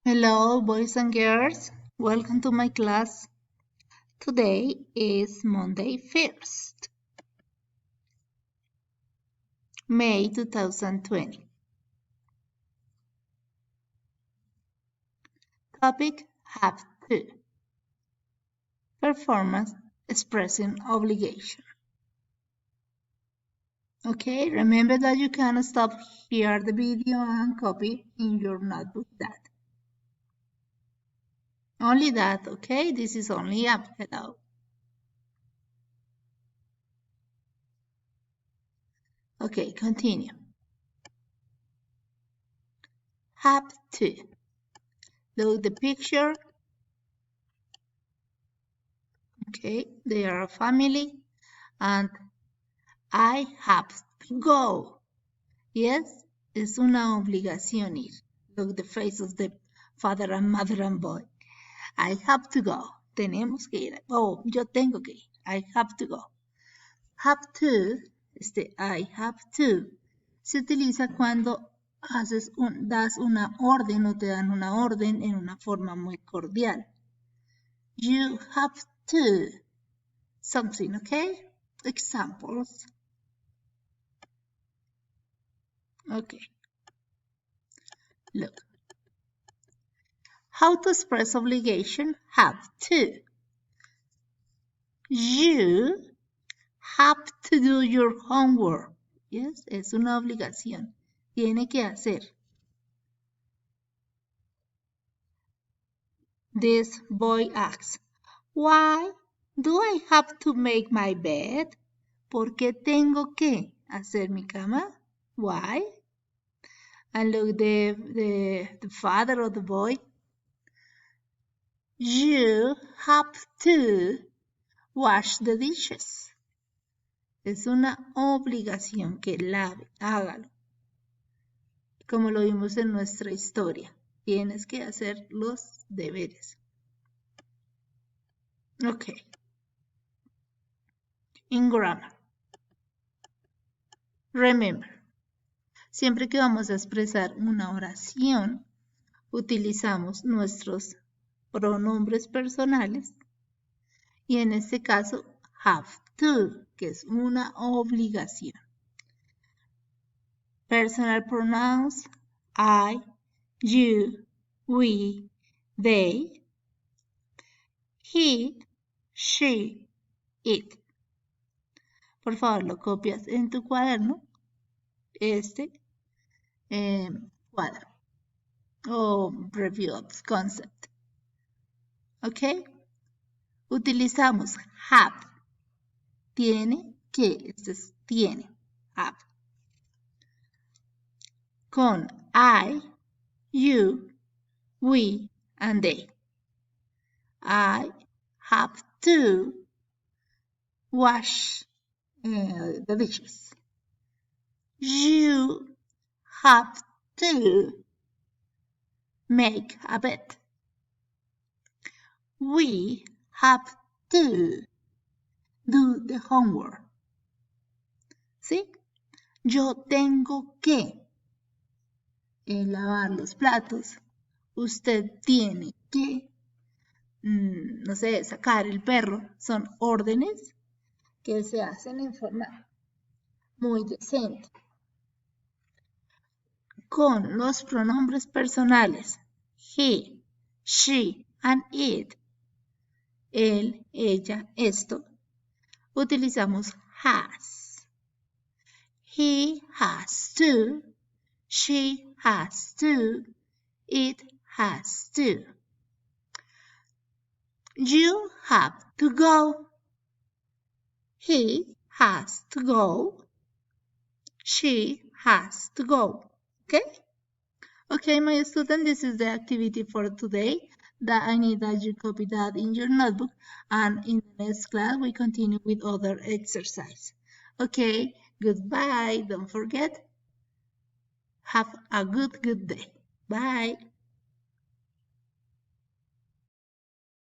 Hello, boys and girls. Welcome to my class. Today is Monday 1st, May 2020. Topic, have to. Performance expressing obligation. Okay, remember that you can stop here the video and copy in your notebook that. Only that, okay? This is only up. Hello. Okay, continue. Have to. Look the picture. Okay, they are a family and I have to go. Yes, es una obligación ir. Look the face of the father and mother and boy. I have to go. Tenemos que ir. Oh, yo tengo que ir. I have to go. Have to, I have to, se utiliza cuando das una orden o te dan una orden en una forma muy cordial. You have to something, okay? Examples. Okay. Look. How to express obligation? Have to. You have to do your homework. Yes, es una obligación. Tiene que hacer. This boy asks, why do I have to make my bed? ¿Por qué tengo que hacer mi cama? Why? And look, the father of the boy. You have to wash the dishes. Es una obligación que lave, hágalo. Como lo vimos en nuestra historia. Tienes que hacer los deberes. Ok. In grammar. Remember. Siempre que vamos a expresar una oración, utilizamos nuestros pronombres personales y en este caso have to, que es una obligación. Personal pronouns, I, you, we, they, he, she, it. Por favor, lo copias en tu cuaderno, cuadro, o review of concept. ¿Ok? Utilizamos have, tiene que, este es tiene, have. Con I, you, we, and they. I have to wash the dishes. You have to make a bed. We have to do the homework. ¿Sí? Yo tengo que lavar los platos. Usted tiene que, no sé, sacar el perro. Son órdenes que se hacen en forma muy decente. Con los pronombres personales he, she, and it, él, ella, esto, utilizamos has. He has to, she has to, it has to. You have to go. He has to go. She has to go. Okay? Okay, my student, this is the activity for today. That I need that you copy that in your notebook. And in the next class, we continue with other exercise. Okay, goodbye. Don't forget. Have a good day. Bye.